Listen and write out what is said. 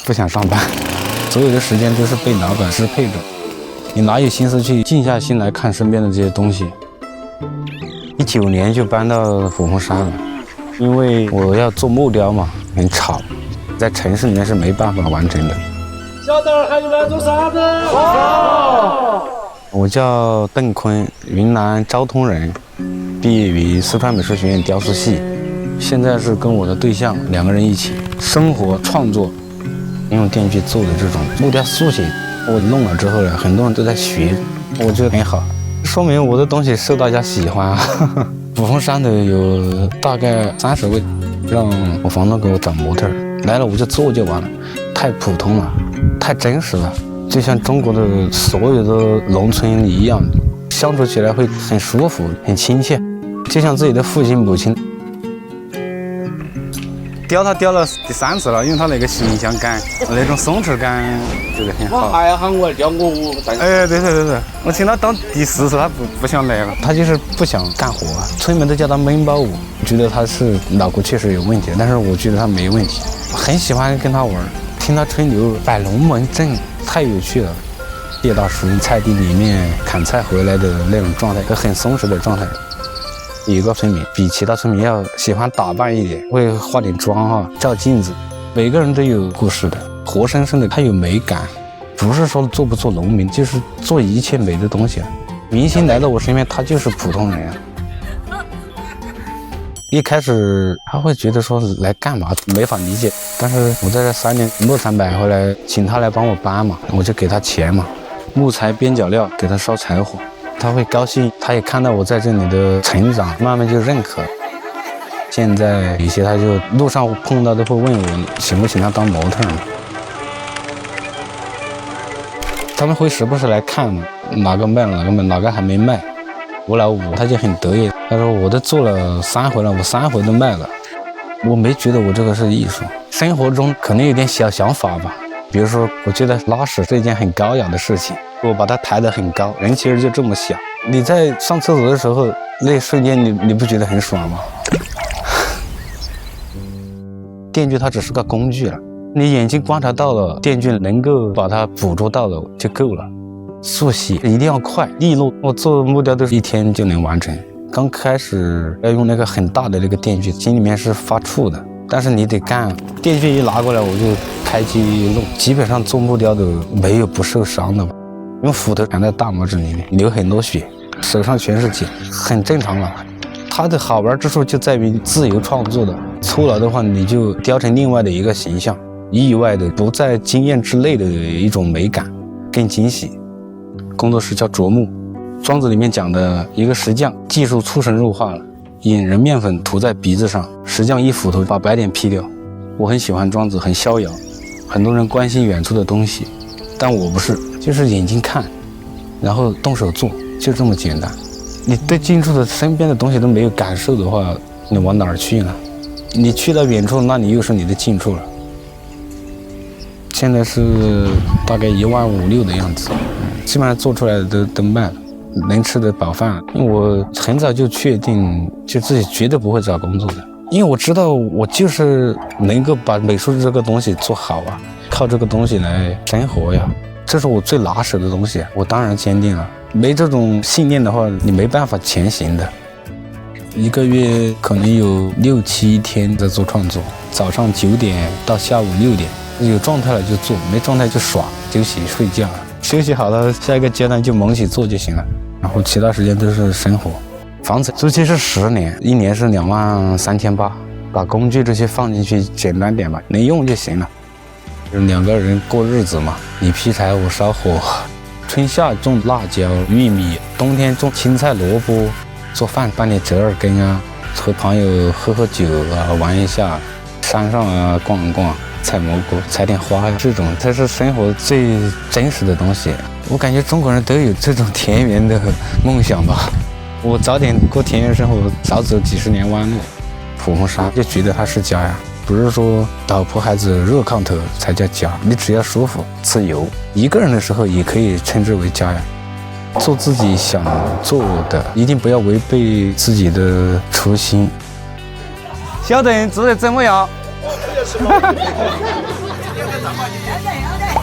不想上班，所有的時間都是被老板支配着，你哪有心思去静下心来看身邊的这些東西？19年就搬到虎峰山了，因为我要做木雕嘛，很吵，在城市里面是没办法完成的。小豆还有来做啥子？我叫邓坤，雲南昭通人，畢業於四川美術學院雕塑系，現在是跟我的對象2個人一起生活創作，用電鋸做的這種木雕速寫，我弄了之後呢，很多人都在學，我覺得很好，說明我的東西受大家喜歡啊。虎峰山的有大概30位，讓我房東給我找模特，來了我就做就完了，太普通了，太真實了。就像中國的所有的農村一樣，相處起來會很舒服、很親切，就像自己的父親母親。雕它雕了第3次了，因為它那個形象感、那種鬆弛感，覺得很好。我還喊我雕我，哎，對，我請他當第4次，他不想來了，他就是不想幹活。村民都叫他悶包舞，覺得他是腦殼確實有問題，但是我覺得他沒問題，很喜歡跟他玩，聽他吹牛，擺龍門陣。太有趣了，葉大叔菜地裡面砍菜回來的那種狀態，和很鬆弛的狀態。有個村民比其他村民要喜歡打扮一點，會化點妝哈，照鏡子。每個人都有故事的，活生生的，他有美感。不是說做不做農民，就是做一切美的東西。明星來到我身邊，他就是普通人啊。一開始他會覺得說來幹嘛，沒法理解。但是我在這3年木材買回來，請他來幫我搬嘛，我就給他錢嘛，木材邊角料給他燒柴火，他會高興，他也看到我在這裡的成長，慢慢就認可。現在有些他就路上碰到都會問我請不請他當模特嘛，他們會時不時來看嘛，哪個賣了哪個賣，哪個還沒賣。5老5他就很得意，他說我都做了3回了，我3回都賣了。我沒覺得我這個是藝術，生活中可能有點小想法吧，比如說我覺得拉屎是一件很高雅的事情，我把它抬得很高，人其實就這麼小。你在上廁所的時候，那一瞬間你不覺得很爽嗎？電鋸它只是個工具了，你眼睛觀察到了，電鋸能夠把它捕捉到了就夠了。速寫一定要快利落，我做木雕都是1天就能完成。剛開始要用那個很大的那個電鋸，心裡面是發怵的，但是你得幹。電鋸一拿過來，我就開機一弄，基本上做木雕的沒有不受傷的。用斧頭砍在大拇指裡面，流很多血，手上全是繭，很正常了。它的好玩之處就在於自由創作的，錯了的話你就雕成另外的一個形象，意外的不在經驗之內的一種美感，更驚喜。工作室叫琢木，莊子裡面講的一個石匠技術出神入化了，引人麵粉塗在鼻子上，石匠一斧頭把白點劈掉。我很喜歡莊子，很逍遙。很多人關心遠處的東西，但我不是，就是眼睛看，然後動手做，就這麼簡單。你對近處的身邊的東西都沒有感受的話，你往哪兒去呢？你去到遠處，那你又是你的近處了。現在是大概15000-16000的樣子，基本上做出來的都賣了，能吃得飽飯。因為我很早就確定，就自己絕對不會找工作的，因為我知道我就是能夠把美術這個東西做好啊，靠這個東西來生活呀，這是我最拿手的東西，我當然堅定了。沒這種信念的話，你沒辦法前行的。一個月可能有6-7天在做創作，早上9點到下午6點。有狀態了就做，沒狀態就耍、休息、睡覺。休息好了，下一個階段就猛起做就行了。然後其他時間都是生活。房子租期是10年，1年是23800，把工具這些放進去，簡單點吧，能用就行了。就2個人過日子嘛，你劈柴我燒火。春夏種辣椒、玉米，冬天種青菜、蘿蔔，做飯拌點折耳根啊，和朋友喝酒啊，玩一下，山上啊逛一逛。採蘑菇、採點花呀，這種才是生活最真實的東西。我感覺中國人都有這種田園的夢想吧。我早點過田園生活，少走幾十年彎路。虎峰山就覺得它是家呀，不是說老婆孩子熱炕頭才叫家。你只要舒服、自由，一個人的時候也可以稱之為家呀。做自己想做的，一定不要違背自己的初心。小鄧做得怎麼樣？上吧，今天。